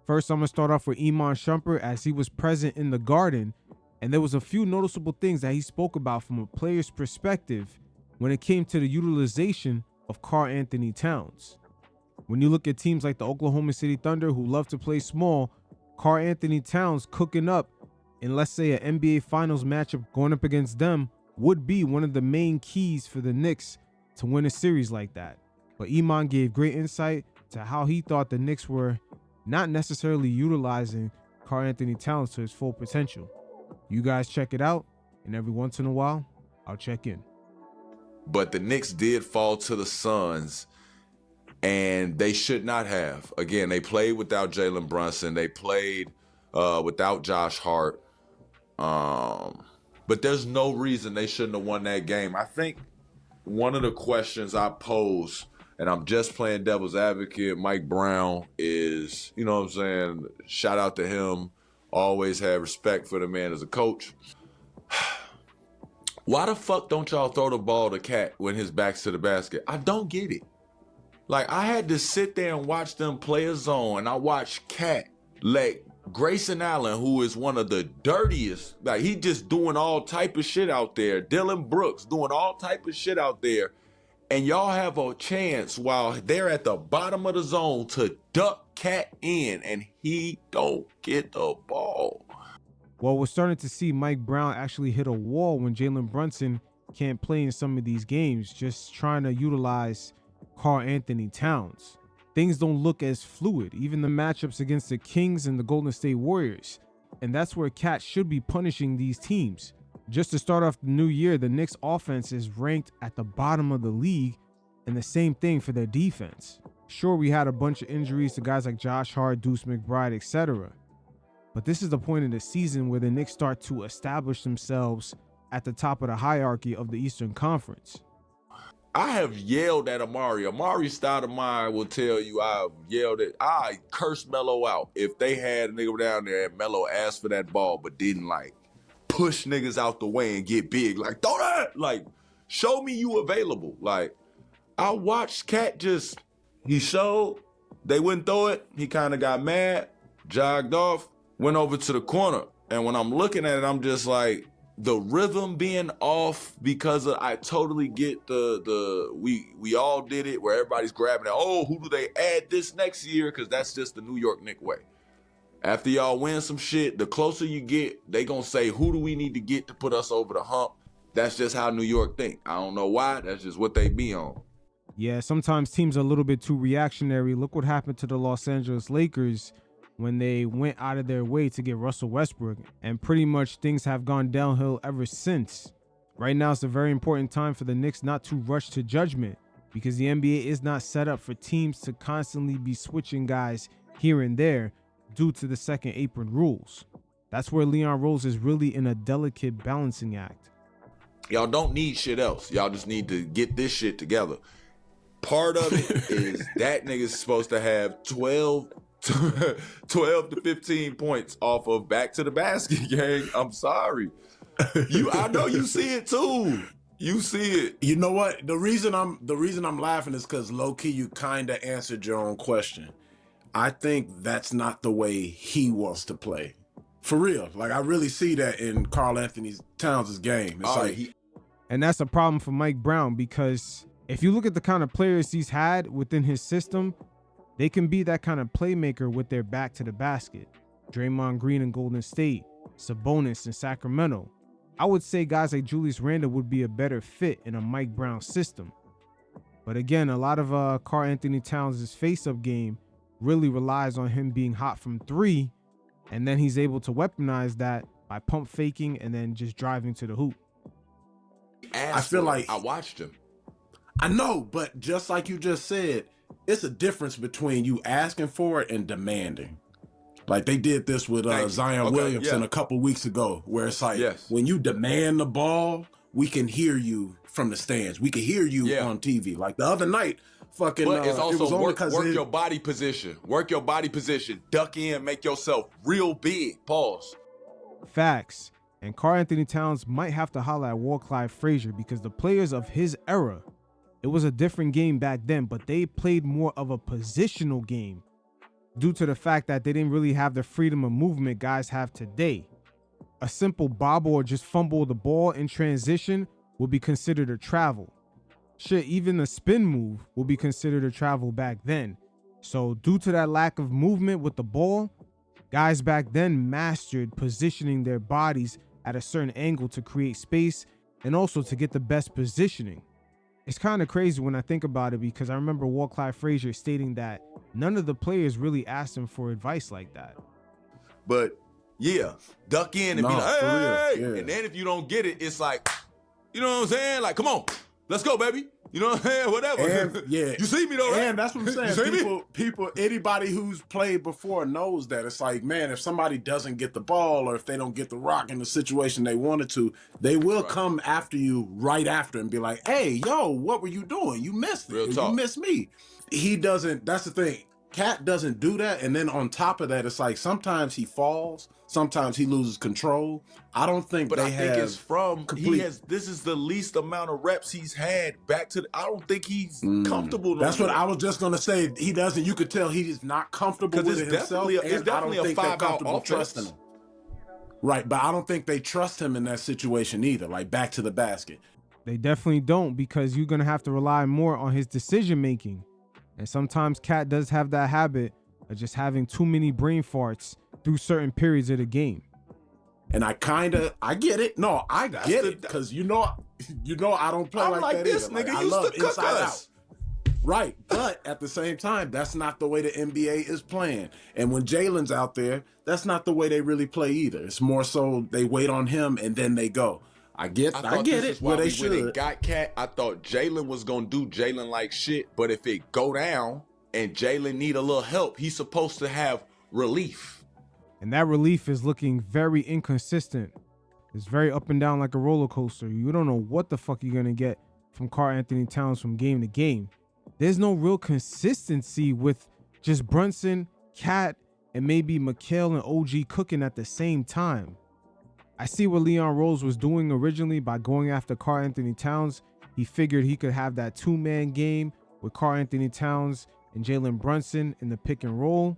First, I'm going to start off with Iman Shumpert, as he was present in the Garden, and there was a few noticeable things that he spoke about from a player's perspective when it came to the utilization of Karl Anthony Towns. When you look at teams like the Oklahoma City Thunder, who love to play small, Karl Anthony Towns cooking up in, let's say, an NBA Finals matchup going up against them would be one of the main keys for the Knicks to win a series like that. But Iman gave great insight to how he thought the Knicks were not necessarily utilizing Karl Anthony Towns to his full potential. You guys check it out, and every once in a while, I'll check in. But the Knicks did fall to the Suns, and they should not have. Again, they played without Jalen Brunson. They played without Josh Hart. But there's no reason they shouldn't have won that game. I think one of the questions I pose, and I'm just playing devil's advocate, Mike Brown is, you know what I'm saying, shout out to him. Always had respect for the man as a coach. Why the fuck don't y'all throw the ball to Cat when his back's to the basket? I don't get it. Like, I had to sit there and watch them play a zone, and I watched Cat let Grayson Allen, who is one of the dirtiest, like, he just doing all type of shit out there. Dylan Brooks doing all type of shit out there. And y'all have a chance while they're at the bottom of the zone to duck Cat in, and he don't get the ball. Well, we're starting to see Mike Brown actually hit a wall when Jalen Brunson can't play in some of these games, just trying to utilize Karl Anthony Towns. Things don't look as fluid, even the matchups against the Kings and the Golden State Warriors. And that's where Cat should be punishing these teams. Just to start off the new year, the Knicks offense is ranked at the bottom of the league, and the same thing for their defense. Sure, we had a bunch of injuries to guys like Josh Hart, Deuce McBride, etc. But this is the point of the season where the Knicks start to establish themselves at the top of the hierarchy of the Eastern Conference. I have yelled at Amari. Amari Stoudemire will tell you I cursed Melo out. If they had a nigga down there and Melo asked for that ball but didn't, like, push niggas out the way and get big, like, throw that, like, show me you available. Like, I watched Cat he showed, they wouldn't throw it, he kind of got mad, jogged off, went over to the corner. And when I'm looking at it, I'm just like, the rhythm being off, because I totally get we all did it where everybody's grabbing it. Oh, who do they add this next year? Because that's just the New York Knicks way. After y'all win some shit, the closer you get, they gonna say, who do we need to get to put us over the hump? That's just how New York think. I don't know why. That's just what they be on. Yeah, sometimes teams are a little bit too reactionary. Look what happened to the Los Angeles Lakers when they went out of their way to get Russell Westbrook, and pretty much things have gone downhill ever since. Right now, it's a very important time for the Knicks not to rush to judgment, because the NBA is not set up for teams to constantly be switching guys here and there due to the second apron rules. That's where Leon Rose is really in a delicate balancing act. Y'all don't need shit else. Y'all just need to get this shit together. Part of it is that nigga's supposed to have 12 to 15 points off of back to the basket, gang. I'm sorry. I know you see it too. You see it. You know what? The reason I'm laughing is because low key you kind of answered your own question. I think that's not the way he wants to play. For real. Like, I really see that in Karl Anthony Towns' game. It's and that's a problem for Mike Brown, because if you look at the kind of players he's had within his system, they can be that kind of playmaker with their back to the basket. Draymond Green in Golden State, Sabonis in Sacramento. I would say guys like Julius Randle would be a better fit in a Mike Brown system. But again, a lot of Karl Anthony Towns' face-up game really relies on him being hot from three, and then he's able to weaponize that by pump faking and then just driving to the hoop. I feel like I watched him. I know, but just like you just said, it's a difference between you asking for it and demanding. Like they did this with Zion Williamson a couple weeks ago, where it's like, when you demand the ball, we can hear you from the stands. We can hear you on TV. Like the other night, fucking. But it's also it work your body position. Work your body position. Duck in, make yourself real big. Pause. Facts. And Karl Anthony Towns might have to holler at Walt Clyde Frazier, because the players of his era, it was a different game back then, but they played more of a positional game. due to the fact that they didn't really have the freedom of movement guys have today. A simple bobble or just fumble the ball in transition will be considered a travel. Shit, even a spin move will be considered a travel back then. So due to that lack of movement with the ball, guys back then mastered positioning their bodies at a certain angle to create space and also to get the best positioning. It's kind of crazy when I think about it, because I remember Walt Clyde Frazier stating that none of the players really asked him for advice like that. But yeah, duck in and be like, hey, yeah. And then if you don't get it, it's like, you know what I'm saying? Like, come on, let's go, baby. You know what I'm saying? Whatever. And, yeah. You see me though, right? And that's what I'm saying. People, anybody who's played before knows that. It's like, man, if somebody doesn't get the ball or if they don't get the rock in the situation they wanted to, they will come after you right after and be like, hey, yo, what were you doing? You missed it. You missed me. He doesn't, that's the thing. Cat doesn't do that. And then on top of that, it's like sometimes he falls, sometimes he loses control. I don't think but I think it's from this is the least amount of reps he's had back to I don't think he's comfortable. That's what I was just gonna say. He doesn't, you could tell he's not comfortable with it himself. It's definitely a 5-out offense. Trusting him. Right, but I don't think they trust him in that situation either, like back to the basket. They definitely don't, because you're gonna have to rely more on his decision making. And sometimes Cat does have that habit of just having too many brain farts through certain periods of the game. And I get it. No, I get it, because you know I don't play like that this either. Nigga I used love to cook inside us. out. Right, but at the same time, that's not the way the NBA is playing. And when Jalen's out there, that's not the way they really play either. It's more so they wait on him and then they go. I get it. Where they should. When they got Cat, I thought Jalen was gonna do Jalen like shit. But if it go down and Jalen need a little help, he's supposed to have relief. And that relief is looking very inconsistent. It's very up and down like a roller coaster. You don't know what the fuck you're gonna get from Karl-Anthony Towns from game to game. There's no real consistency with just Brunson, Cat, and maybe Mikal and OG cooking at the same time. I see what Leon Rose was doing originally by going after Karl-Anthony Towns. He figured he could have that two-man game with Karl-Anthony Towns and Jalen Brunson in the pick and roll.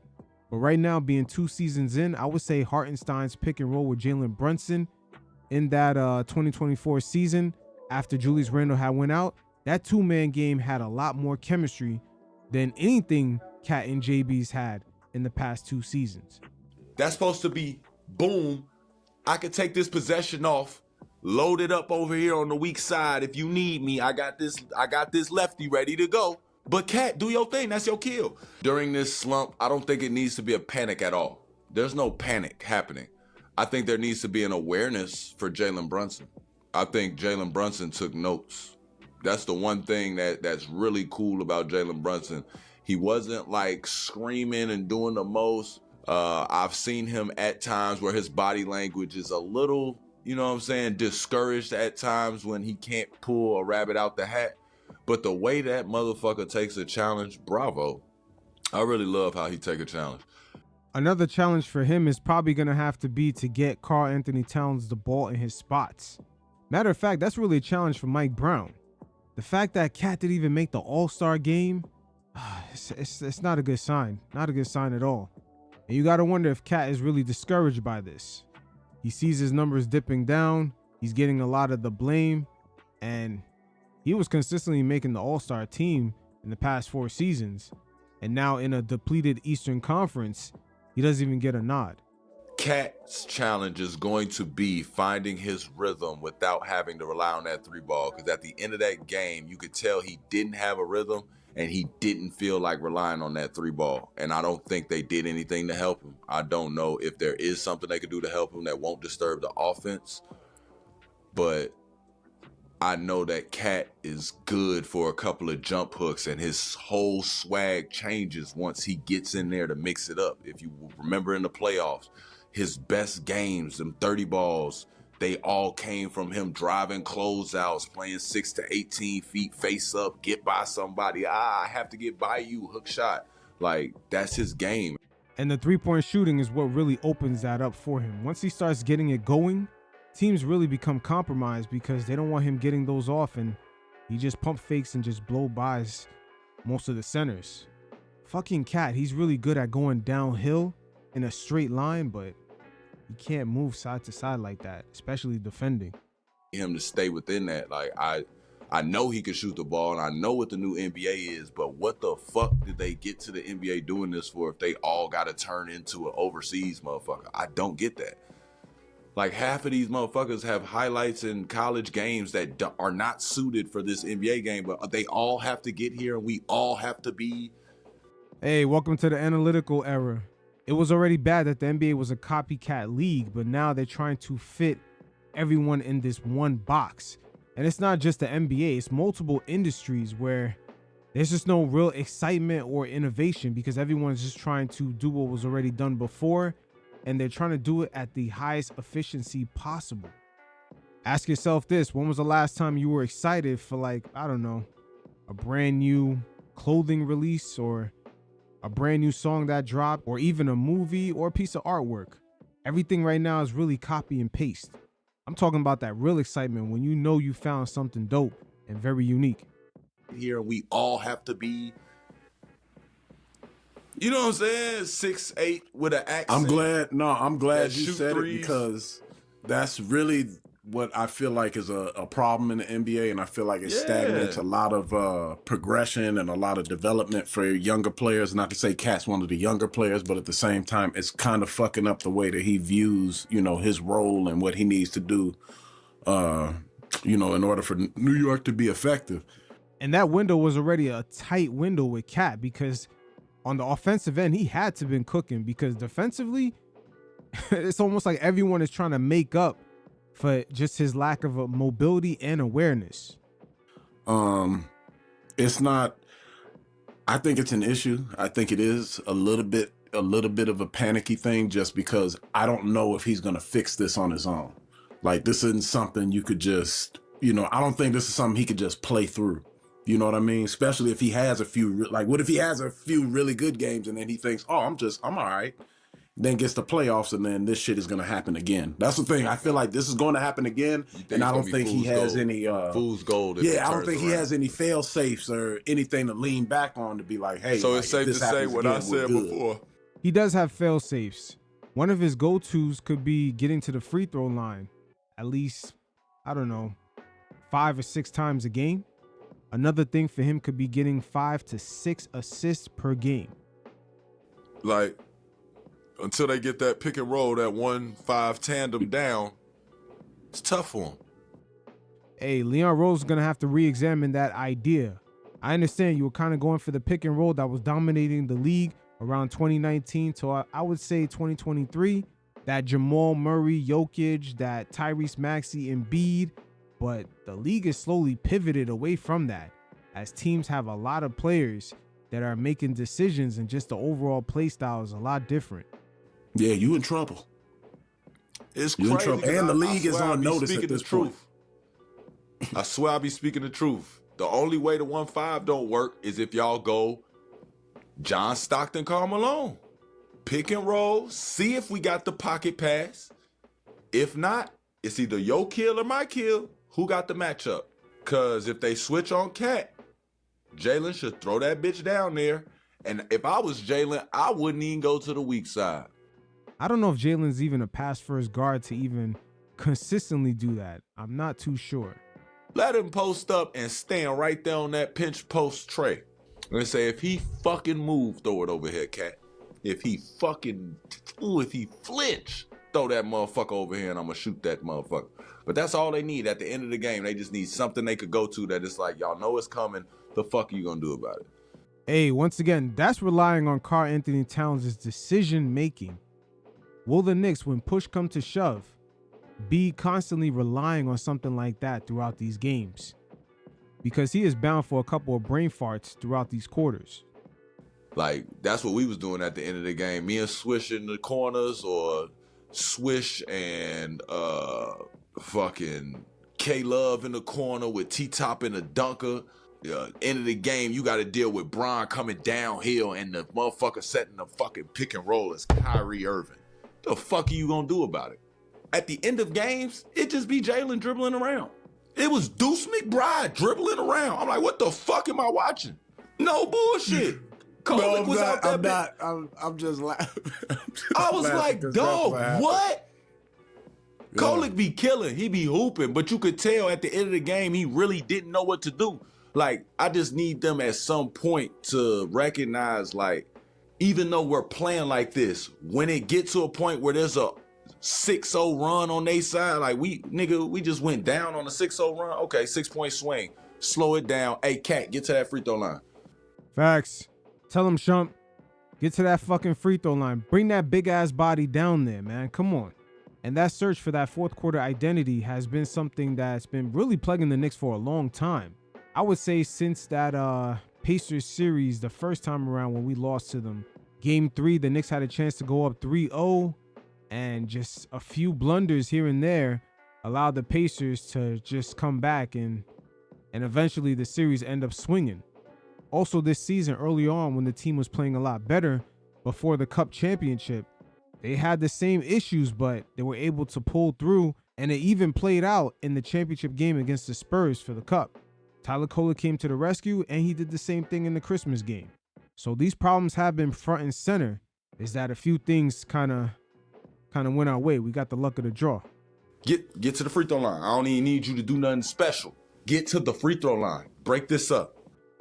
But right now, being 2 seasons in, I would say Hartenstein's pick and roll with Jalen Brunson in that 2024 season, after Julius Randle had went out, that two-man game had a lot more chemistry than anything Cat and JB's had in the past 2 seasons. That's supposed to be boom. I could take this possession off, load it up over here on the weak side. If you need me, I got this lefty ready to go. But Cat, do your thing. That's your kill. During this slump, I don't think it needs to be a panic at all. There's no panic happening. I think there needs to be an awareness for Jalen Brunson. I think Jalen Brunson took notes. That's the one thing that's really cool about Jalen Brunson. He wasn't like screaming and doing the most. I've seen him at times where his body language is a little, you know what I'm saying, discouraged at times when he can't pull a rabbit out the hat. But the way that motherfucker takes a challenge, bravo. I really love how he take a challenge. Another challenge for him is probably going to have to be to get Karl-Anthony Towns the ball in his spots. Matter of fact, that's really a challenge for Mike Brown. The fact that Cat didn't even make the All-Star game, it's not a good sign. Not a good sign at all. And you got to wonder if Cat is really discouraged by this. He sees his numbers dipping down. He's getting a lot of the blame. And he was consistently making the All-Star team in the past 4 seasons. And now in a depleted Eastern Conference, he doesn't even get a nod. Cat's challenge is going to be finding his rhythm without having to rely on that 3-ball. Because at the end of that game, you could tell he didn't have a rhythm. And he didn't feel like relying on that 3-ball. And I don't think they did anything to help him. I don't know if there is something they could do to help him that won't disturb the offense. But I know that Cat is good for a couple of jump hooks, and his whole swag changes once he gets in there to mix it up. If you remember in the playoffs, his best games, them 30 balls, they all came from him driving closeouts, playing 6 to 18 feet, face up, get by somebody. I have to get by you, hook shot. Like, that's his game. And the 3-point shooting is what really opens that up for him. Once he starts getting it going, teams really become compromised because they don't want him getting those off, and he just pump fakes and just blow bys most of the centers. fucking Cat, he's really good at going downhill in a straight line, but he can't move side to side like that, especially defending. Him to stay within that. Like, I know he can shoot the ball, and I know what the new NBA is, but what the fuck did they get to the NBA doing this for if they all got to turn into an overseas motherfucker? I don't get that. Like, half of these motherfuckers have highlights in college games that are not suited for this NBA game, but they all have to get here, and we all have to be. Hey, welcome to the analytical era. It was already bad that the NBA was a copycat league, but now they're trying to fit everyone in this one box. And it's not just the NBA, it's multiple industries where there's just no real excitement or innovation because everyone's just trying to do what was already done before, and they're trying to do it at the highest efficiency possible. Ask yourself this: when was the last time you were excited for, like, I don't know, a brand new clothing release or a brand new song that dropped or even a movie or a piece of artwork? Everything right now is really copy and paste. I'm talking about that real excitement when you know you found something dope and very unique. Here we all have to be, you know what I'm saying, 6'8" with an accent. I'm glad you said threes. It because that's really what I feel like is a problem in the NBA, and I feel like it stagnates a lot of progression and a lot of development for younger players. Not to say Cat's one of the younger players, but at the same time, it's kind of fucking up the way that he views, his role and what he needs to do, in order for New York to be effective. And that window was already a tight window with Cat because on the offensive end, he had to been cooking because defensively, it's almost like everyone is trying to make up for just his lack of mobility and awareness. It's not, I think it's an issue. I think it is a little bit of a panicky thing just because I don't know if he's going to fix this on his own. Like, this isn't something you could just, I don't think this is something he could just play through. You know what I mean? Especially if he has a few, like, what if he has a few really good games and then he thinks, oh, I'm all right. Then gets the playoffs and then this shit is going to happen again. That's the thing. I feel like this is going to happen again. And I don't think he has any fool's gold. Yeah, I don't think he has any fail safes or anything to lean back on to be like, hey, so it's safe to say what I said before. He does have fail safes. One of his go-tos could be getting to the free throw line at least, I don't know, 5 or 6 times a game. Another thing for him could be getting 5 to 6 assists per game. Like, until they get that pick and roll, that 1-5 tandem down, it's tough for him. Hey, Leon Rose is going to have to re-examine that idea. I understand you were kind of going for the pick and roll that was dominating the league around 2019 to, I would say, 2023. That Jamal Murray, Jokic, that Tyrese Maxey, Embiid. But the league is slowly pivoted away from that as teams have a lot of players that are making decisions and just the overall play style is a lot different. Yeah, you in trouble. It's you crazy. In trouble. And the league is on notice at this point. I swear I'll be speaking the truth. The only way the 1-5 don't work is if y'all go John Stockton, Karl Malone. Pick and roll, see if we got the pocket pass. If not, it's either your kill or my kill. Who got the matchup? Because if they switch on Cat, Jalen should throw that bitch down there. And if I was Jalen, I wouldn't even go to the weak side. I don't know if Jalen's even a pass first guard to even consistently do that. I'm not too sure. Let him post up and stand right there on that pinch post tray. And say, if he fucking move, throw it over here, Cat. If he flinch, throw that motherfucker over here and I'm going to shoot that motherfucker. But that's all they need at the end of the game. They just need something they could go to that it's like, y'all know it's coming. The fuck are you going to do about it? Hey, once again, that's relying on Karl Anthony Towns' decision making. Will the Knicks, when push come to shove, be constantly relying on something like that throughout these games? Because he is bound for a couple of brain farts throughout these quarters. Like, that's what we was doing at the end of the game. Me and Swish in the corners, or Swish and fucking K-Love in the corner with T-Top in the dunker. End of the game, you got to deal with Bron coming downhill and the motherfucker setting the fucking pick and roll as Kyrie Irving. The fuck are you going to do about it? At the end of games, it just be Jalen dribbling around. It was Deuce McBride dribbling around. I'm like, what the fuck am I watching? No bullshit. Kolick was out there. I'm just laughing. I was like, dog, what? Yeah. Kolick be killing. He be hooping, but you could tell at the end of the game, he really didn't know what to do. Like, I just need them at some point to recognize, like, even though we're playing like this, when it gets to a point where there's a 6-0 run on their side, like, we just went down on a 6-0 run. Okay, 6-point swing. Slow it down. Hey, Cat, get to that free throw line. Facts. Tell him, Shump, get to that fucking free throw line. Bring that big-ass body down there, man. Come on. And that search for that fourth quarter identity has been something that's been really plaguing the Knicks for a long time. I would say since that Pacers series, the first time around when we lost to them. Game 3, the Knicks had a chance to go up 3-0, and just a few blunders here and there allowed the Pacers to just come back, and eventually the series end up swinging. Also this season, early on when the team was playing a lot better before the Cup championship, they had the same issues, but they were able to pull through, and it even played out in the championship game against the Spurs for the Cup. Tyler Kolick came to the rescue, and he did the same thing in the Christmas game. So these problems have been front and center. Is that a few things kind of went our way. We got the luck of the draw. Get to the free throw line. I don't even need you to do nothing special. Get to the free throw line. Break this up.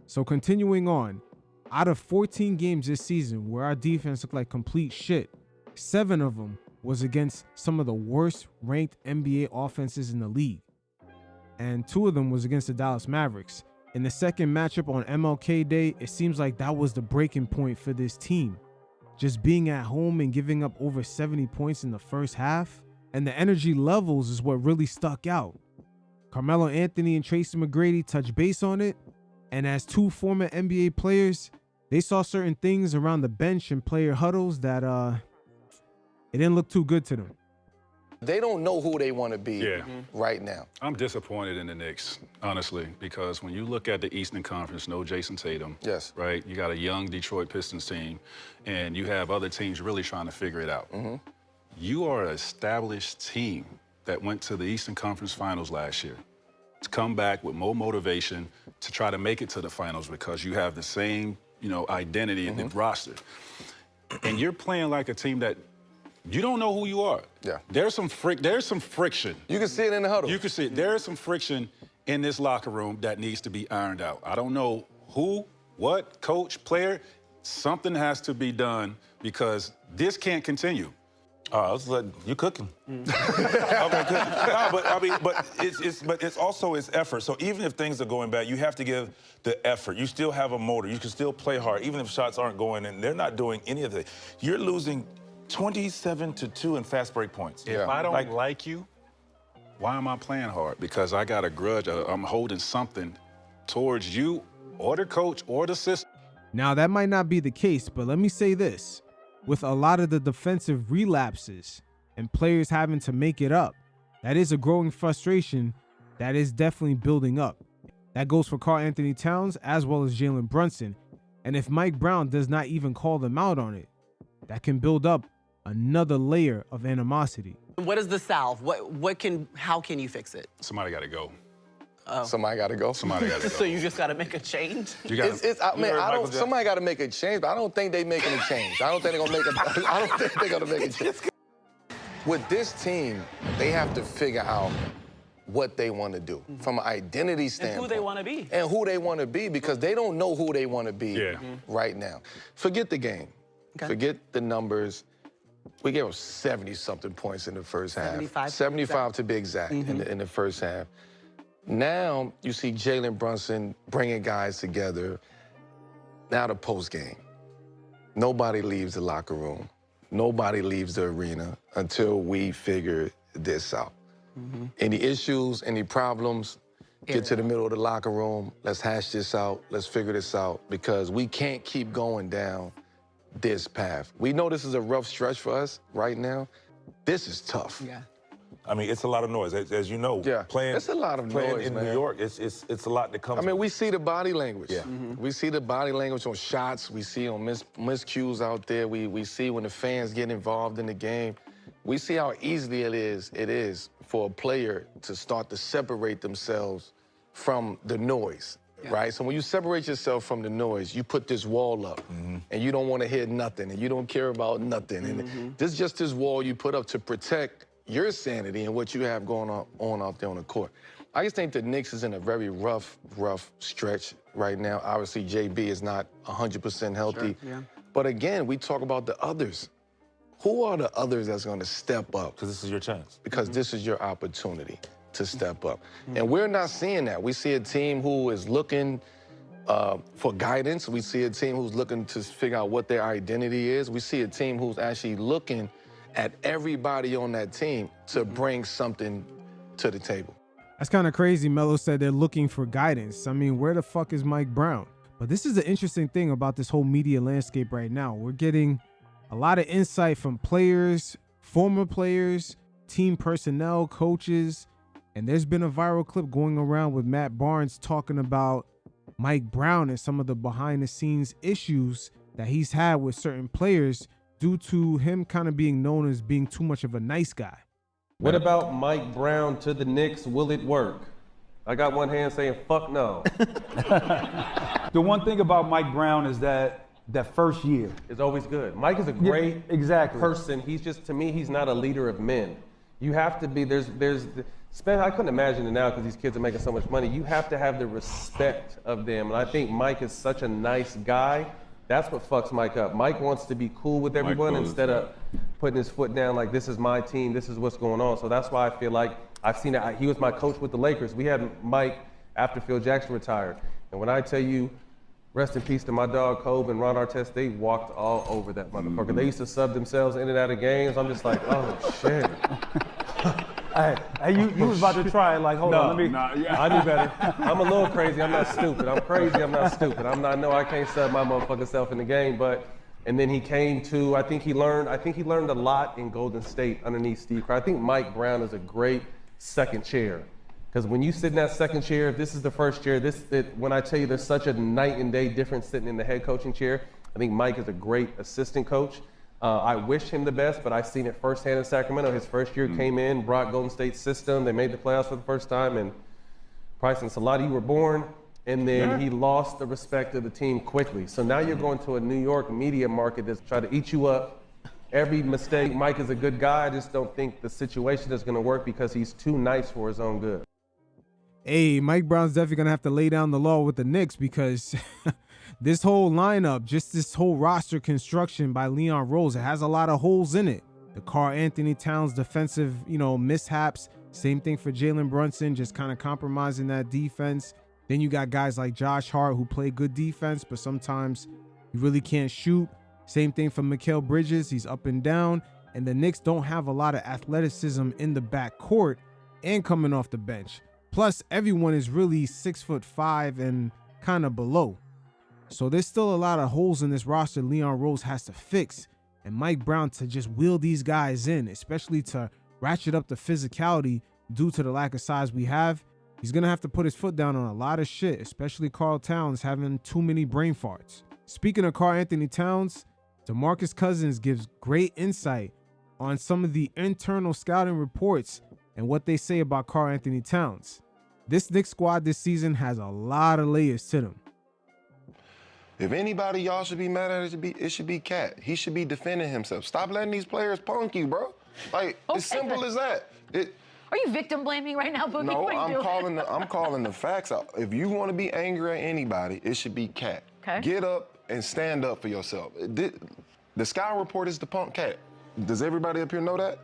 So continuing on, out of 14 games this season where our defense looked like complete shit, 7 of them was against some of the worst ranked NBA offenses in the league. And 2 of them was against the Dallas Mavericks. In the second matchup on MLK Day, it seems like that was the breaking point for this team. Just being at home and giving up over 70 points in the first half. And the energy levels is what really stuck out. Carmelo Anthony and Tracy McGrady touched base on it. And as 2 former NBA players, they saw certain things around the bench and player huddles that it didn't look too good to them. They don't know who they want to be right now. I'm disappointed in the Knicks, honestly, because when you look at the Eastern Conference, no Jason Tatum. Yes. Right? You got a young Detroit Pistons team, and you have other teams really trying to figure it out. You are an established team that went to the Eastern Conference Finals last year. To come back with more motivation to try to make it to the finals because you have the same, identity in the roster. And you're playing like a team that you don't know who you are. Yeah. There's some friction. You can see it in the huddle. You can see it. There is some friction in this locker room that needs to be ironed out. I don't know who, what, coach, player. Something has to be done because this can't continue. You cooking? Okay, good. No, but it's also effort. So even if things are going bad, you have to give the effort. You still have a motor. You can still play hard, even if shots aren't going in. They're not doing any of it. You're losing 27-2 in fast break points. If I don't like you, why am I playing hard? Because I got a grudge. I'm holding something towards you or the coach or the system. Now, that might not be the case, but let me say this. With a lot of the defensive relapses and players having to make it up, that is a growing frustration that is definitely building up. That goes for Karl Anthony Towns as well as Jalen Brunson. And if Mike Brown does not even call them out on it, that can build up another layer of animosity. What is the salve? How can you fix it? Somebody got to go. Somebody got to go. Somebody got to go. So you just got to make a change? Somebody got to make a change, but I don't think they making a change. I don't think they're gonna make a change. With this team, they have to figure out what they want to do from an identity standpoint. And who they want to be. And who they want to be, because they don't know who they want to be right now. Forget the game. Okay. Forget the numbers. We gave up 70-something points in the first half. 75 to be exact in the first half. Now you see Jalen Brunson bringing guys together. Now the post game. Nobody leaves the locker room. Nobody leaves the arena until we figure this out. Any issues, any problems, get to the middle of the locker room. Let's hash this out. Let's figure this out because we can't keep going down this path. We know this is a rough stretch for us right now. This is tough. Yeah. I mean, it's a lot of noise, as you know. Yeah, playing, it's a lot of noise, in man. New York, it's a lot that comes. I mean, we see the body language. Yeah. We see the body language on shots. We see on miscues out there. We see when the fans get involved in the game. We see how easily it is for a player to start to separate themselves from the noise. right? So when you separate yourself from the noise, you put this wall up, and you don't want to hear nothing, and you don't care about nothing. And this is just this wall you put up to protect your sanity and what you have going on out there on the court. I just think the Knicks is in a very rough stretch right now. Obviously, JB is not 100% healthy. Sure, yeah. But again, we talk about the others. Who are the others that's going to step up? Because this is your chance. Because this is your opportunity to step up. And we're not seeing that. We see a team who is looking for guidance. We see a team who's looking to figure out what their identity is. We see a team who's actually looking at everybody on that team to bring something to the table. That's kind of crazy. Melo said they're looking for guidance. I mean, where the fuck is Mike Brown? But this is the interesting thing about this whole media landscape right now. We're getting a lot of insight from players, former players, team personnel, coaches, and there's been a viral clip going around with Matt Barnes talking about Mike Brown and some of the behind-the-scenes issues that he's had with certain players due to him kind of being known as being too much of a nice guy. What about Mike Brown to the Knicks? Will it work? I got one hand saying, fuck no. The one thing about Mike Brown is that first year It's always good. Mike is a great exactly. person. He's just, to me, he's not a leader of men. You have to be, I couldn't imagine it now because these kids are making so much money. You have to have the respect of them. And I think Mike is such a nice guy. That's what fucks Mike up. Mike wants to be cool with everyone instead of putting his foot down like, this is my team, this is what's going on. So that's why I feel like I've seen it. He was my coach with the Lakers. We had Mike after Phil Jackson retired. And when I tell you, rest in peace to my dog Kobe and Ron Artest, they walked all over that motherfucker. They used to sub themselves in and out of games. I'm just like, oh shit. Hey, you was about to try it, like, hold on, let me. I knew better. I'm a little crazy, I'm not stupid. I'm crazy, I'm not stupid. I know I can't sub my motherfucking self in the game, and then he came to, I think he learned a lot in Golden State underneath Steve Kerr. I think Mike Brown is a great second chair. Because when you sit in that second chair, if this is the first chair, when I tell you there's such a night and day difference sitting in the head coaching chair, I think Mike is a great assistant coach. I wish him the best, but I've seen it firsthand in Sacramento. His first year came in, brought Golden State's system. They made the playoffs for the first time, and Price and Salati were born, and then he lost the respect of the team quickly. So now you're going to a New York media market that's trying to eat you up. Every mistake, Mike is a good guy. I just don't think the situation is going to work because he's too nice for his own good. Hey, Mike Brown's definitely going to have to lay down the law with the Knicks because this whole lineup, just this whole roster construction by Leon Rose, it has a lot of holes in it. The Karl Anthony Towns defensive, mishaps. Same thing for Jalen Brunson, just kind of compromising that defense. Then you got guys like Josh Hart who play good defense, but sometimes you really can't shoot. Same thing for Mikal Bridges. He's up and down. And the Knicks don't have a lot of athleticism in the backcourt and coming off the bench. Plus, everyone is really 6'5" and kind of below. So there's still a lot of holes in this roster Leon Rose has to fix. And Mike Brown to just wheel these guys in, especially to ratchet up the physicality due to the lack of size we have. He's going to have to put his foot down on a lot of shit, especially Karl Towns having too many brain farts. Speaking of Karl Anthony Towns, DeMarcus Cousins gives great insight on some of the internal scouting reports and what they say about Karl Anthony Towns. This Knicks squad this season has a lot of layers to them. If anybody y'all should be mad at, it should be Cat. He should be defending himself. Stop letting these players punk you, bro. Like, it's simple as that. Are you victim blaming right now, Boogie? No, I'm calling the facts out. If you want to be angry at anybody, it should be Cat. Okay. Get up and stand up for yourself. The Sky Report is the punk Cat. Does everybody up here know that?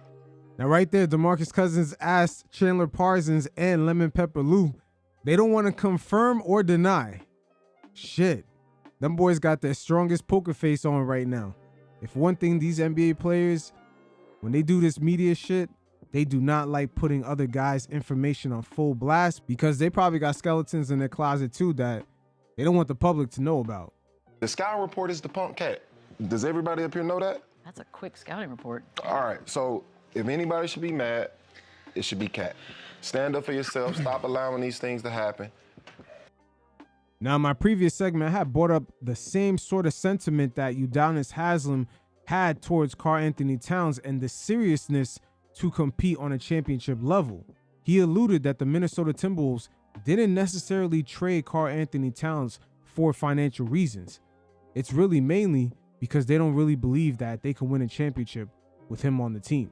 Now, right there, DeMarcus Cousins asked Chandler Parsons and Lemon Pepper Lou. They don't want to confirm or deny. Shit. Them boys got their strongest poker face on right now. If one thing, these NBA players, when they do this media shit, they do not like putting other guys' information on full blast because they probably got skeletons in their closet too that they don't want the public to know about. The Sky Report is the punk Cat. Does everybody up here know that? That's a quick scouting report. All right, so if anybody should be mad, it should be Cat. Stand up for yourself. Stop allowing these things to happen. Now, in my previous segment, I had brought up the same sort of sentiment that Udonis Haslem had towards Karl Anthony Towns and the seriousness to compete on a championship level. He alluded that the Minnesota Timberwolves didn't necessarily trade Karl Anthony Towns for financial reasons. It's really mainly because they don't really believe that they can win a championship with him on the team.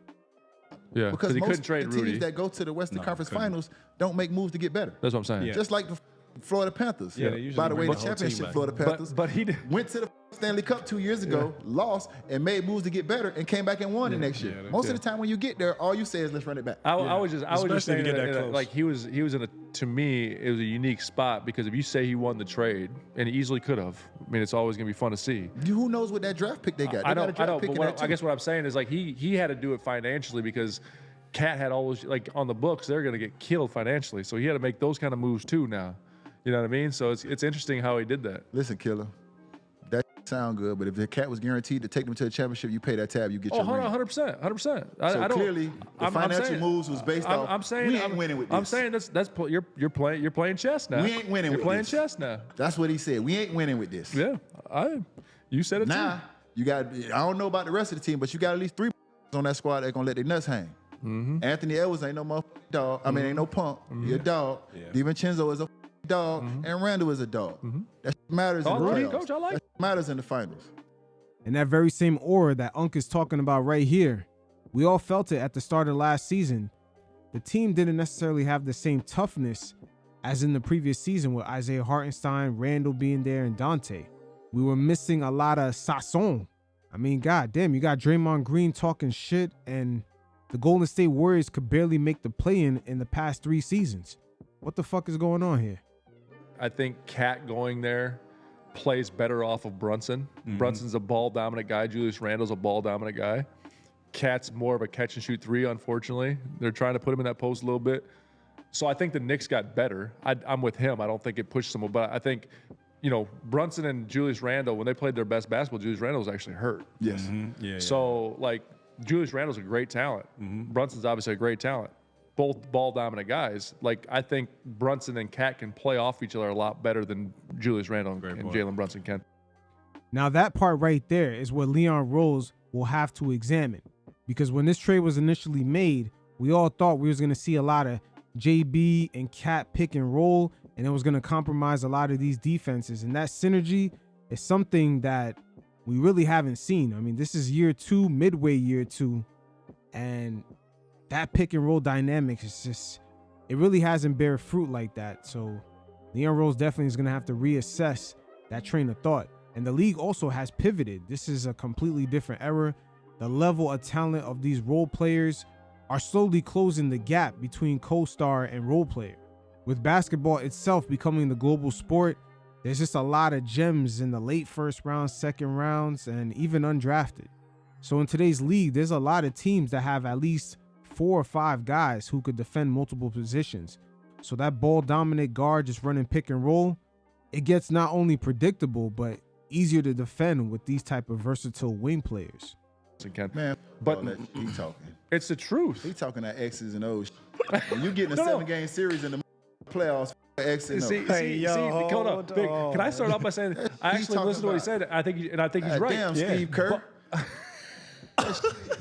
Yeah, because he most couldn't trade of the teams Rudy. that go to the Western Conference Finals don't make moves to get better. That's what I'm saying. Yeah. Just like the Florida Panthers. Yeah, they usually By the way, the bring the whole team championship back. Florida Panthers But he went to the Stanley Cup 2 years ago, lost, and made moves to get better, and came back and won the next year. Most of the time when you get there, all you say is let's run it back. I was just Especially saying to get that that, close. like he was in a, to me it was a unique spot because if you say he won the trade and he easily could have, I mean it's always gonna be fun to see. Who knows what that draft pick they got? I They got a draft know, pick but in there, I too. guess what I'm saying is like he had to do it financially because Cat had always like on the books they're gonna get killed financially, so he had to make those kind of moves too now. You know what I mean? So it's interesting how he did that. Listen, Killer, that sound good, but if the Cat was guaranteed to take them to the championship, you pay that tab, you get your ring. 100%. So I don't, clearly, the financial moves was based off. I'm saying we ain't winning with this. I'm saying you're playing chess now. We ain't winning You're with playing this. chess now. That's what he said. We ain't winning with this. Yeah, you said it Now you got. I don't know about the rest of the team, but you got at least 3 on that squad that gonna let their nuts hang. Mm-hmm. Anthony Edwards ain't no motherfucking dog. I mean, ain't no punk. He a dog. DiVincenzo is a dog, and Randall is a dog. That shit matters in the Rudy, playoffs. coach, I like That shit matters in the finals. And that very same aura that Unc is talking about right here, we all felt it at the start of last season. The team didn't necessarily have the same toughness as in the previous season with Isaiah Hartenstein, Randall being there, and Dante. We were missing a lot of sazon. I mean, goddamn, you got Draymond Green talking shit, and the Golden State Warriors could barely make the play-in in the past 3 seasons. What the fuck is going on here? I think Cat going there plays better off of Brunson. Brunson's a ball dominant guy. Julius Randle's a ball dominant guy. Cat's more of a catch and shoot 3, unfortunately. They're trying to put him in that post a little bit. So I think the Knicks got better. I'm with him. I don't think it pushed them, but I think, Brunson and Julius Randle, when they played their best basketball, Julius Randle was actually hurt. Yes. So, Julius Randle's a great talent. Brunson's obviously a great talent. Both ball dominant guys. I think Brunson and Cat can play off each other a lot better than Julius Randle and Jalen Brunson can. Now that part right there is what Leon Rose will have to examine, because when this trade was initially made, we all thought we was going to see a lot of JB and Cat pick and roll, and it was going to compromise a lot of these defenses. And that synergy is something that we really haven't seen. I mean, this is year 2, midway year 2, and that pick and roll dynamic is just, it really hasn't bear fruit like that. So Leon Rose definitely is going to have to reassess that train of thought. And the league also has pivoted. This is a completely different era. The level of talent of these role players are slowly closing the gap between co-star and role player. With basketball itself becoming the global sport, there's just a lot of gems in the late first round, second rounds, and even undrafted. So in today's league, there's a lot of teams that have at least 4 or 5 guys who could defend multiple positions. So that ball dominant guard just running pick and roll, it gets not only predictable, but easier to defend with these type of versatile wing players. Man, but he talking. It's the truth. He talking that X's and O's. When you getting a 7-game series in the playoffs, X and O. Hold on. Vic, can I start off by saying I actually listened to what he said? I think he's right. Damn, Steve Kerr.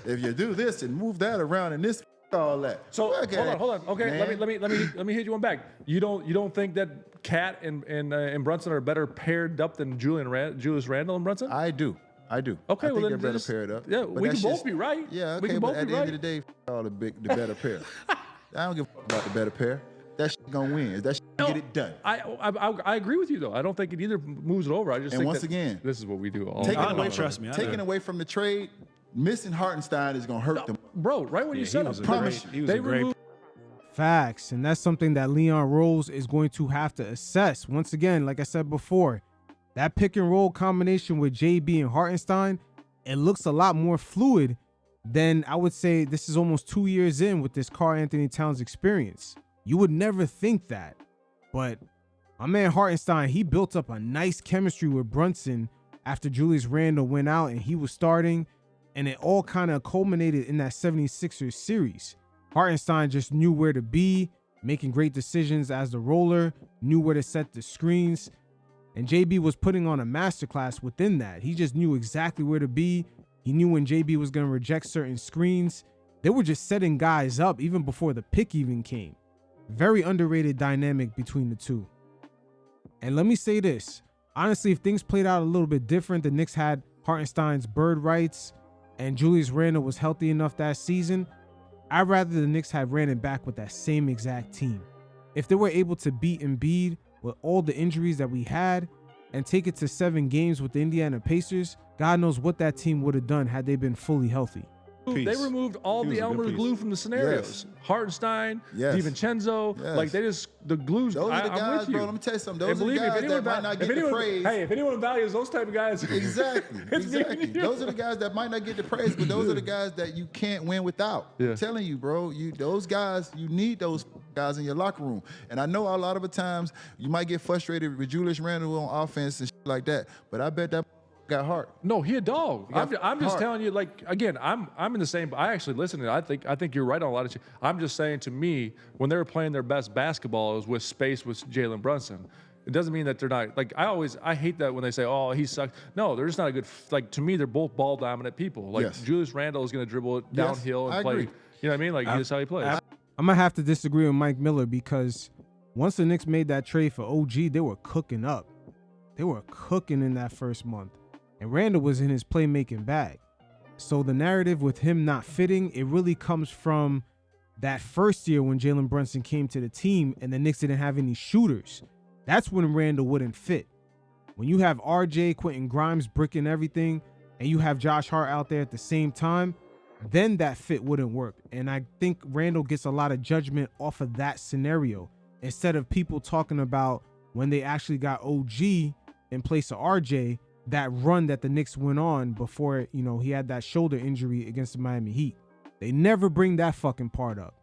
If you do this and move that around and this all that. So hold on. Okay, man. let me hit you one back. You don't think that Cat and Brunson are better paired up than Julius Randle and Brunson? I do. Okay, I think well they're then better paired up. Yeah, But we that's can both just- be right. Yeah, we okay, can but both at be the right. end of the day, all the better pair. I don't give a fuck about the better pair. That shit gonna win. Is that shit gonna get it done? I agree with you though. I don't think it either moves it over. I just And think once that again, this is what we do all taking the time. away, taking away from the trade, missing Hartenstein is gonna hurt them. Bro, right when you said it, promise you. they removed. Facts, and that's something that Leon Rose is going to have to assess. Once again, like I said before, that pick and roll combination with JB and Hartenstein, it looks a lot more fluid than I would say. This is almost 2 years in with this Karl Anthony Towns experience. You would never think that, but my man Hartenstein, he built up a nice chemistry with Brunson after Julius Randle went out and he was starting, and it all kind of culminated in that 76ers series. Hartenstein just knew where to be, making great decisions as the roller, knew where to set the screens, and JB was putting on a masterclass within that. He just knew exactly where to be. He knew when JB was going to reject certain screens. They were just setting guys up even before the pick even came. Very underrated dynamic between the two. And let me say this. Honestly, if things played out a little bit different, the Knicks had Hartenstein's bird rights and Julius Randle was healthy enough that season, I'd rather the Knicks had ran it back with that same exact team. If they were able to beat Embiid with all the injuries that we had and take it to 7 games with the Indiana Pacers, God knows what that team would have done had they been fully healthy. They removed all the Elmer's glue from the scenarios. Hartenstein, DiVincenzo, like the glues. Those are the guys, I'm with you. bro. Let me tell you something. Those are the guys that might not get the praise. Hey, if anyone values those type of guys, exactly. Those are the guys that might not get the praise, but those are the guys that you can't win without. I'm telling you, bro. Those guys, you need those guys in your locker room. And I know a lot of the times you might get frustrated with Julius Randle on offense and shit like that, but I bet that got heart. No, he a dog. I'm just telling you, like, again, I'm in the same. I actually listen to it. I think you're right on a lot of shit. I'm just saying, to me, when they were playing their best basketball, it was with space with Jalen Brunson. It doesn't mean that they're not. Like, I hate that when they say, oh, he sucks. No, they're just not a good. Like, to me, they're both ball dominant people. Like, Julius Randle is going to dribble it downhill and play. Agree. You know what I mean? Like, that's how he plays. I'm going to have to disagree with Mike Miller because once the Knicks made that trade for OG, they were cooking up. They were cooking in that first month. And Randle was in his playmaking bag. So the narrative with him not fitting, it really comes from that first year when Jalen Brunson came to the team and the Knicks didn't have any shooters. That's when Randle wouldn't fit. When you have RJ, Quentin Grimes bricking everything, and you have Josh Hart out there at the same time, then that fit wouldn't work. And I think Randle gets a lot of judgment off of that scenario instead of people talking about when they actually got OG in place of RJ, that run that the Knicks went on before, he had that shoulder injury against the Miami Heat. They never bring that fucking part up.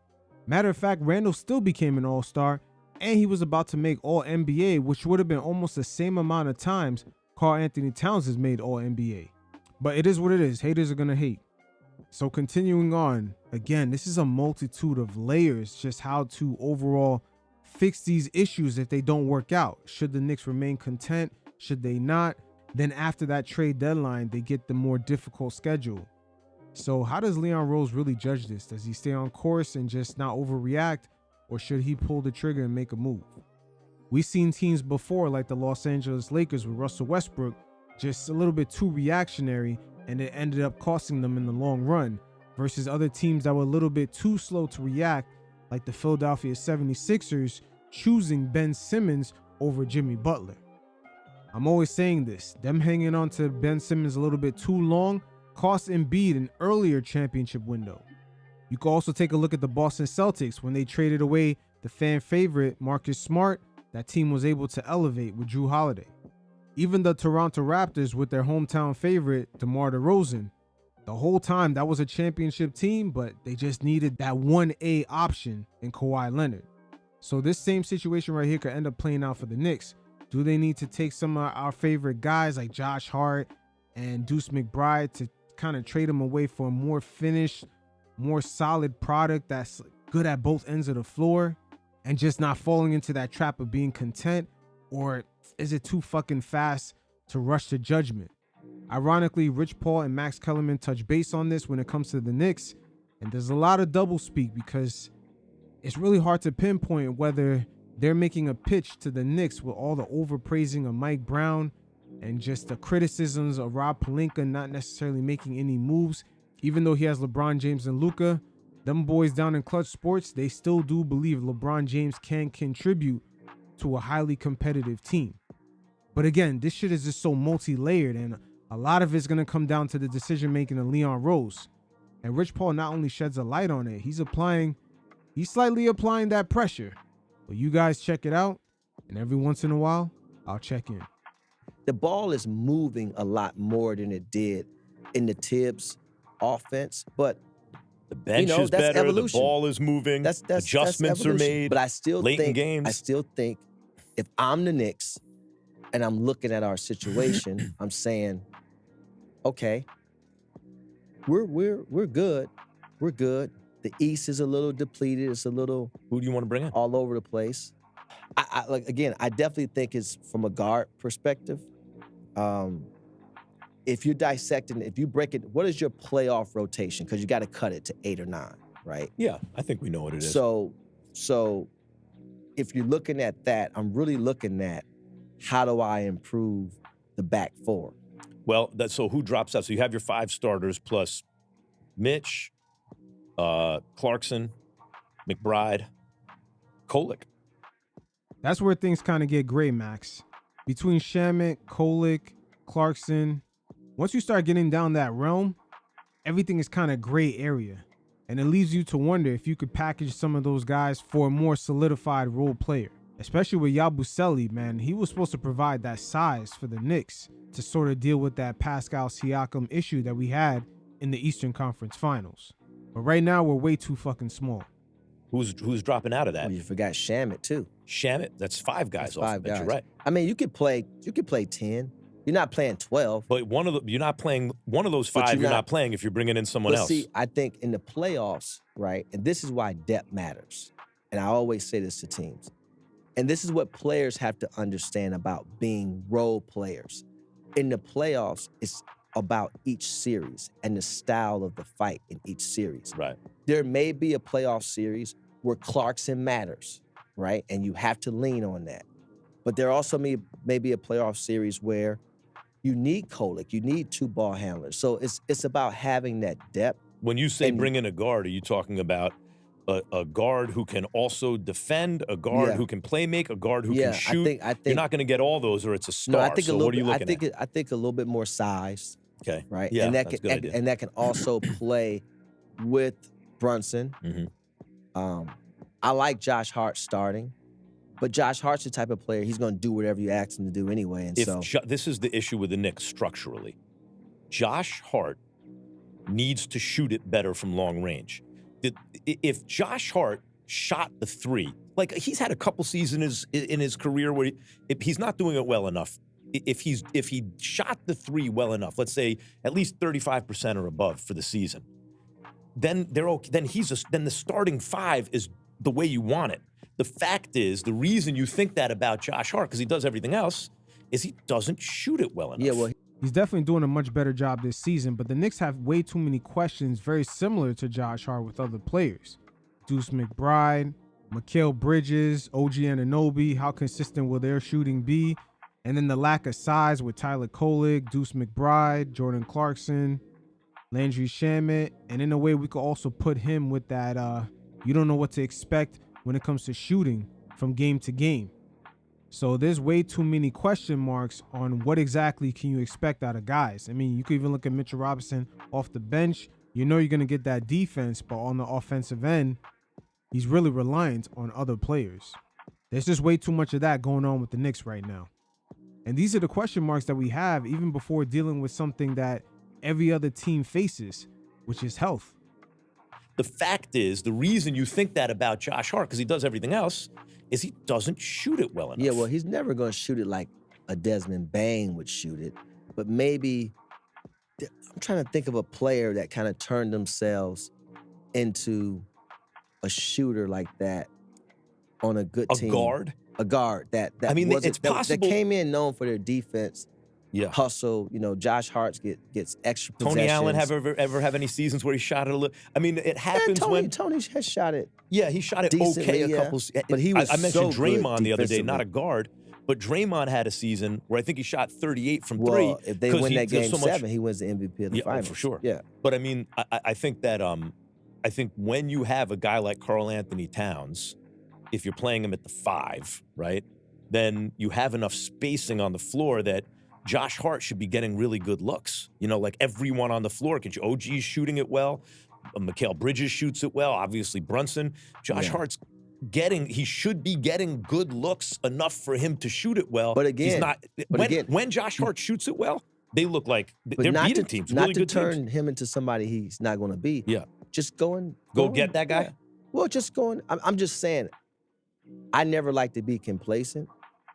Matter of fact, Randle still became an all-star, and he was about to make All-NBA, which would have been almost the same amount of times Karl Anthony Towns has made All-NBA. But it is what it is. Haters are going to hate. So continuing on, again, this is a multitude of layers, just how to overall fix these issues if they don't work out. Should the Knicks remain content? Should they not? Then after that trade deadline, they get the more difficult schedule. So how does Leon Rose really judge this? Does he stay on course and just not overreact? Or should he pull the trigger and make a move? We've seen teams before, like the Los Angeles Lakers with Russell Westbrook, just a little bit too reactionary, and it ended up costing them in the long run, versus other teams that were a little bit too slow to react, like the Philadelphia 76ers choosing Ben Simmons over Jimmy Butler. I'm always saying this, them hanging on to Ben Simmons a little bit too long cost Embiid an earlier championship window. You can also take a look at the Boston Celtics when they traded away the fan favorite Marcus Smart. That team was able to elevate with Jrue Holiday. Even the Toronto Raptors with their hometown favorite DeMar DeRozan, the whole time that was a championship team, but they just needed that 1A option in Kawhi Leonard. So this same situation right here could end up playing out for the Knicks. Do they need to take some of our favorite guys like Josh Hart and Deuce McBride to kind of trade them away for a more finished, more solid product that's good at both ends of the floor and just not falling into that trap of being content? Or is it too fucking fast to rush to judgment? Ironically, Rich Paul and Max Kellerman touch base on this when it comes to the Knicks, and there's a lot of doublespeak because it's really hard to pinpoint whether they're making a pitch to the Knicks with all the overpraising of Mike Brown and just the criticisms of Rob Pelinka not necessarily making any moves. Even though he has LeBron James and Luka, them boys down in Clutch Sports, they still do believe LeBron James can contribute to a highly competitive team. But again, this shit is just so multi-layered, and a lot of it's going to come down to the decision-making of Leon Rose. And Rich Paul not only sheds a light on it, he's slightly applying that pressure. But you guys check it out, and every once in a while, I'll check in. The ball is moving a lot more than it did in the Tibbs offense, but the bench is better. Evolution. The ball is moving. Adjustments are made. But I still late think, in games. I still think if I'm the Knicks and I'm looking at our situation, I'm saying, okay, we're good. We're good. The East is a little depleted. It's a little. Who do you want to bring in? All over the place. I definitely think it's from a guard perspective. If you're dissecting, if you break it, what is your playoff rotation? Because you got to cut it to 8 or 9, right? Yeah, I think we know what it is. So if you're looking at that, I'm really looking at how do I improve the back four? Well, so who drops out? So you have your 5 starters plus Mitch, Clarkson, McBride, Kolick. That's where things kind of get gray, Max. Between Shamet, Kolick, Clarkson, once you start getting down that realm, everything is kind of gray area. And it leaves you to wonder if you could package some of those guys for a more solidified role player. Especially with Yabusele, man. He was supposed to provide that size for the Knicks to sort of deal with that Pascal Siakam issue that we had in the Eastern Conference Finals. But right now, we're way too fucking small. Who's dropping out of that? Well, you forgot Shamet too. Shamet, that's 5 guys. That's 5 guys. You're right. I mean, you could play 10. You're not playing 12. But you're not playing one of those 5. You're not playing if you're bringing in someone else. See, I think in the playoffs, right, and this is why depth matters. And I always say this to teams. And this is what players have to understand about being role players. In the playoffs, it's about each series and the style of the fight in each series. Right. There may be a playoff series where Clarkson matters, right? And you have to lean on that. But there also may be a playoff series where you need Kolick, you need 2 ball handlers. So it's about having that depth. When you say bring in a guard, are you talking about a guard who can also defend, a guard who can play make, a guard who can shoot? I think you're not going to get all those, or it's a star. No, I think so what are you looking at? I think a little bit more size. Okay. Right. Yeah, and that that's can a good idea. and that can also play with Brunson. Mm-hmm. I like Josh Hart starting, but Josh Hart's the type of player he's going to do whatever you ask him to do anyway. And This is the issue with the Knicks structurally. Josh Hart needs to shoot it better from long range. If Josh Hart shot the 3, like he's had a couple seasons in his career where if he's not doing it well enough. If he shot the 3 well enough, let's say at least 35% or above for the season, then they're okay. Then the starting 5 is the way you want it. The fact is, the reason you think that about Josh Hart, because he does everything else, is he doesn't shoot it well enough. Yeah, well, he's definitely doing a much better job this season, but the Knicks have way too many questions very similar to Josh Hart with other players. Deuce McBride, Mikal Bridges, OG Anunoby, how consistent will their shooting be? And then the lack of size with Tyler Kolick, Deuce McBride, Jordan Clarkson, Landry Shamet. And in a way, we could also put him with that you don't know what to expect when it comes to shooting from game to game. So there's way too many question marks on what exactly can you expect out of guys. I mean, you could even look at Mitchell Robinson off the bench. You know you're going to get that defense, but on the offensive end, he's really reliant on other players. There's just way too much of that going on with the Knicks right now. And these are the question marks that we have even before dealing with something that every other team faces, which is health. The fact is, the reason you think that about Josh Hart, because he does everything else, is he doesn't shoot it well enough. Yeah, well, he's never going to shoot it like a Desmond Bane would shoot it. But maybe, I'm trying to think of a player that kind of turned themselves into a shooter like that on a good team. A guard? A guard that I mean, it's possible. That came in known for their defense, hustle. You know, Josh Hart gets extra possessions. Tony Allen ever have any seasons where he shot it a little? I mean, it happens when Tony has shot it. Yeah, he shot it decently, okay a couple. But he was I mentioned so Draymond good the other day, not a guard, but Draymond had a season where I think he shot 38 from 3. Well, if they win that game 7, he wins the MVP of the finals. For sure. Yeah, but I mean, I think that I think when you have a guy like Karl Anthony Towns, if you're playing him at the 5, right? Then you have enough spacing on the floor that Josh Hart should be getting really good looks. You know, like everyone on the floor can. OG's shooting it well. Mikal Bridges shoots it well. Obviously Brunson. Josh Hart's he should be getting good looks enough for him to shoot it well. But again, he's not. When Josh Hart shoots it well, they look like they're beating teams. Not really to good turn teams. him into somebody he's not going to be. Yeah. Just go get that guy. Yeah. Well, just going. I'm just saying. I never like to be complacent,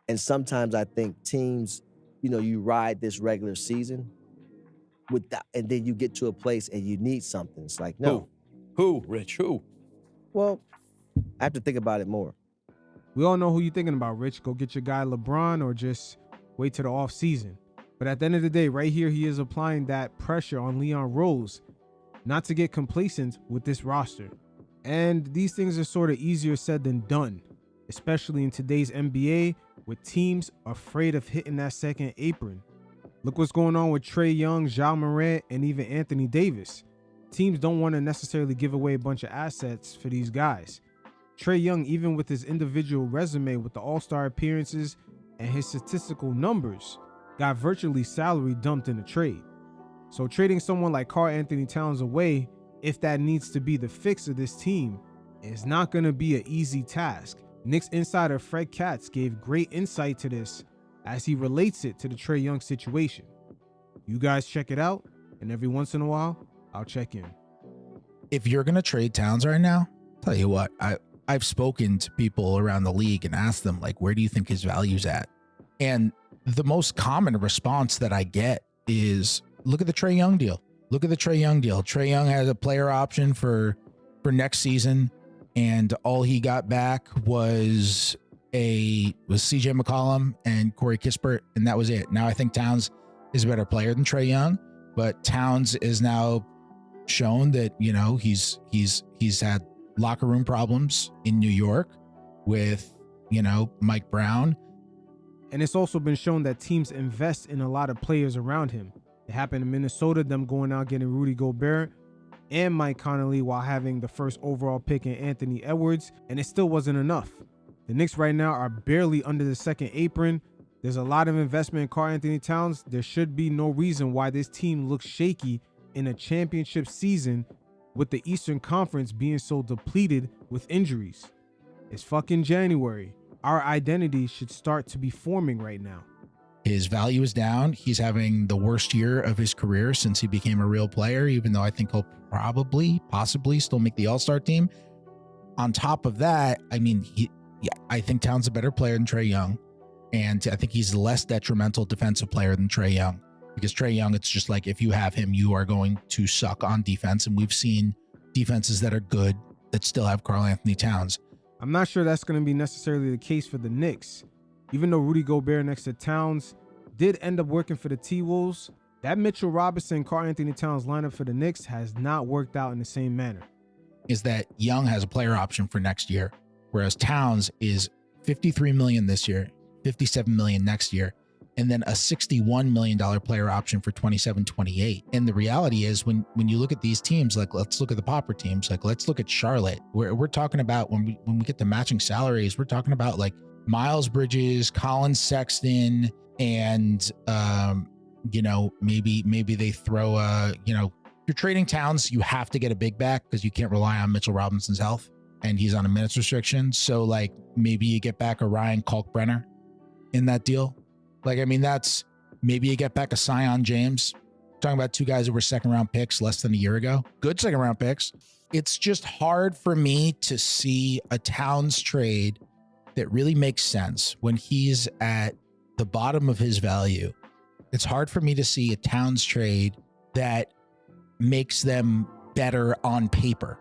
and sometimes I think teams, you ride this regular season with that, and then you get to a place and you need something. It's like, no. Who, Rich? Who? Well, I have to think about it more. We all know who you're thinking about, Rich. Go get your guy LeBron or just wait till the off season. But at the end of the day, right here, he is applying that pressure on Leon Rose not to get complacent with this roster. And these things are sort of easier said than done. especially in today's NBA with teams afraid of hitting that second apron. Look what's going on with Trae Young, Ja Morant, and even Anthony Davis. Teams don't want to necessarily give away a bunch of assets for these guys. Trae Young, even with his individual resume with the All-Star appearances and his statistical numbers, got virtually salary dumped in a trade. So trading someone like Karl Anthony Towns away, if that needs to be the fix of this team, is not going to be an easy task. Knicks insider Fred Katz gave great insight to this as he relates it to the Trae Young situation. You guys check it out, and every once in a while, I'll check in. If you're going to trade Towns right now, tell you what, I've spoken to people around the league and asked them, like, where do you think his value's at? And the most common response that I get is, look at the Trae Young deal. Look at the Trae Young deal. Trae Young has a player option for next season, and all he got back was CJ McCollum and Corey Kispert, and that was it. Now I think Towns is a better player than Trae Young, but Towns is now shown that, you know, he's had locker room problems in New York with, you know, Mike Brown. And it's also been shown that teams invest in a lot of players around him. It happened in Minnesota, them going out getting Rudy Gobert and Mike Conley while having the first overall pick in Anthony Edwards, and it still wasn't enough. The Knicks right now are barely under the second apron. There's a lot of investment in Karl Anthony Towns. There should be no reason why this team looks shaky in a championship season with the Eastern Conference being so depleted with injuries. It's fucking January. Our identity should start to be forming right now. His value is down. He's having the worst year of his career since he became a real player, even though I think he'll possibly still make the All-Star team. On top of that, I mean, I think Towns is a better player than Trae Young. And I think he's a less detrimental defensive player than Trae Young. Because Trae Young, it's just like, if you have him, you are going to suck on defense. And we've seen defenses that are good that still have Karl Anthony Towns. I'm not sure that's going to be necessarily the case for the Knicks. Even though Rudy Gobert next to Towns did end up working for the T-Wolves, that Mitchell Robinson, Karl Anthony Towns lineup for the Knicks has not worked out in the same manner. Is that Young has a player option for next year, whereas Towns is $53 million this year, $57 million next year, and then a $61 million player option for 27-28. And the reality is, when you look at these teams, like, let's look at the pauper teams, like, let's look at Charlotte. We're talking about, when we get to matching salaries, we're talking about like Miles Bridges, Colin Sexton, and you know, maybe they throw you know, if you're trading Towns, you have to get a big back because you can't rely on Mitchell Robinson's health, and he's on a minutes restriction. So like, maybe you get back a Ryan Kalkbrenner in that deal. Like, I mean, that's, maybe you get back a Zion James. Talking about two guys who were second round picks less than a year ago. Good second round picks. It's just hard for me to see a Towns trade that really makes sense when he's at the bottom of his value. It's hard for me to see a Towns trade that makes them better on paper.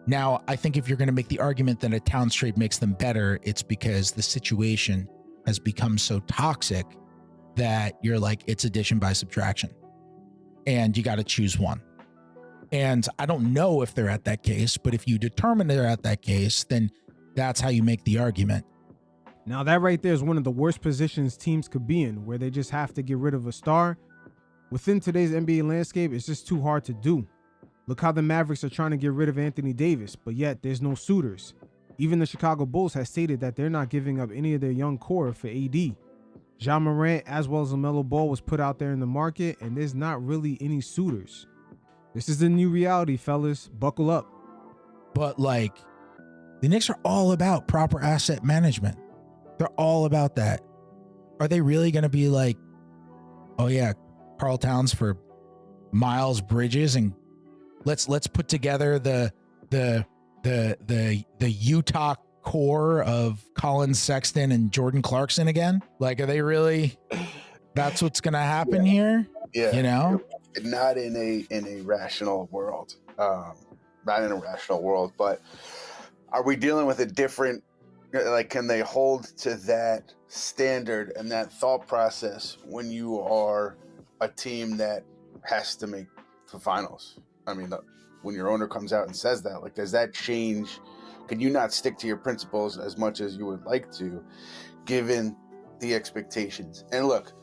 Now, I think if you're going to make the argument that a Towns trade makes them better, it's because the situation has become so toxic that you're like, it's addition by subtraction, and you got to choose one. And I don't know if they're at that case, but if you determine they're at that case, then that's how you make the argument. Now that right there is one of the worst positions teams could be in, where they just have to get rid of a star. Within today's NBA landscape, it's just too hard to do. Look how the Mavericks are trying to get rid of Anthony Davis, but yet there's no suitors. Even the Chicago Bulls has stated that they're not giving up any of their young core for AD. Ja Morant as well as LaMelo Ball was put out there in the market, and there's not really any suitors. This is the new reality, fellas. Buckle up. But like, the Knicks are all about proper asset management. They're all about that. Are they really going to be like, oh yeah, Karl Towns for Miles Bridges, and let's put together the Utah core of Colin Sexton and Jordan Clarkson again? Like, are they really, that's what's going to happen here? Yeah. You know? Not in a rational world. Not in a rational world, but are we dealing with a different, like, can they hold to that standard and that thought process when you are a team that has to make the finals? I mean, when your owner comes out and says that, like, does that change Can you not stick to your principles as much as you would like to, given the expectations? And look,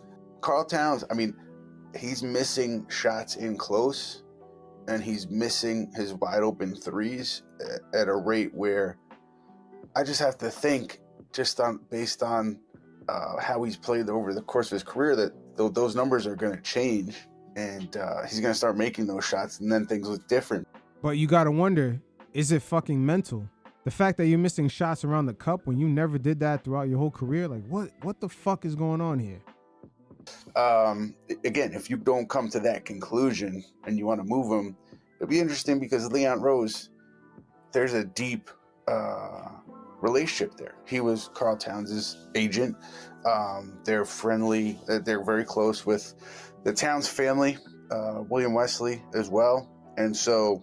Karl Towns, I mean, he's missing shots in close, and he's missing his wide open threes at a rate where I just have to think, based on how he's played over the course of his career, that those numbers are going to change, and he's going to start making those shots, and then things look different. But you got to wonder, is it fucking mental? The fact that you're missing shots around the cup when you never did that throughout your whole career, like what the fuck is going on here? Again, if you don't come to that conclusion and you want to move him, it'll be interesting because Leon Rose, there's a deep relationship there. He was Karl Towns' agent. They're friendly. They're very close with the Towns family, William Wesley as well. And so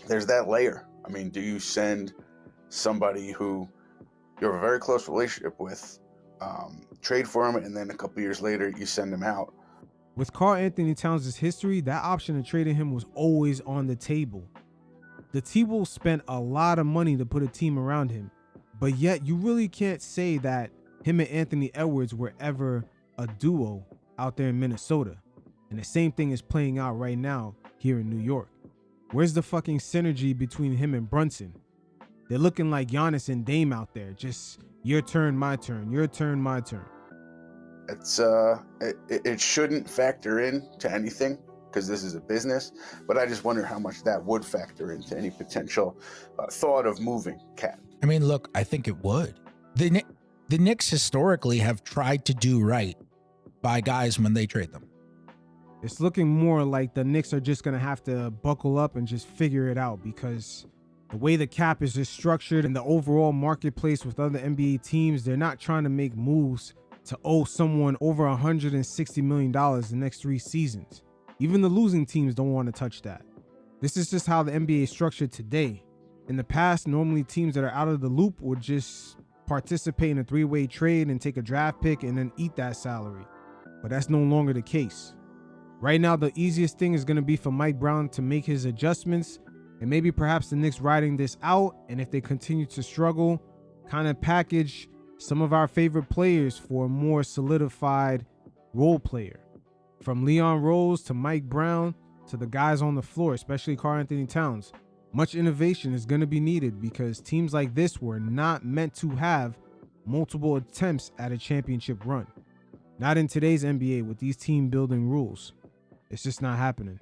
there's that layer. I mean, do you send somebody who you have a very close relationship with, trade for him, and then a couple years later you send him out? With Karl Anthony Towns' history, that option of trading him was always on the table. The T-Wolves spent a lot of money to put a team around him, but yet you really can't say that him and Anthony Edwards were ever a duo out there in Minnesota. And the same thing is playing out right now here in New York. Where's the fucking synergy between him and Brunson? They're looking like Giannis and Dame out there. Just your turn, my turn, your turn, my turn. It shouldn't factor in to anything because this is a business, but I just wonder how much that would factor into any potential thought of moving Cat. I mean, look, I think it would. The Knicks historically have tried to do right by guys when they trade them. It's looking more like the Knicks are just going to have to buckle up and just figure it out, because the way the cap is just structured and the overall marketplace with other NBA teams, they're not trying to make moves to owe someone over $160 million the next 3 seasons. Even the losing teams don't want to touch that. This is just how the NBA is structured today. In the past, normally teams that are out of the loop would just participate in a 3-way trade and take a draft pick and then eat that salary. But that's no longer the case. Right now, the easiest thing is going to be for Mike Brown to make his adjustments, and maybe perhaps the Knicks riding this out, and if they continue to struggle, kind of package some of our favorite players for a more solidified role player. From Leon Rose to Mike Brown to the guys on the floor, especially Karl Anthony Towns. Much innovation is going to be needed because teams like this were not meant to have multiple attempts at a championship run. Not in today's NBA with these team building rules. It's just not happening.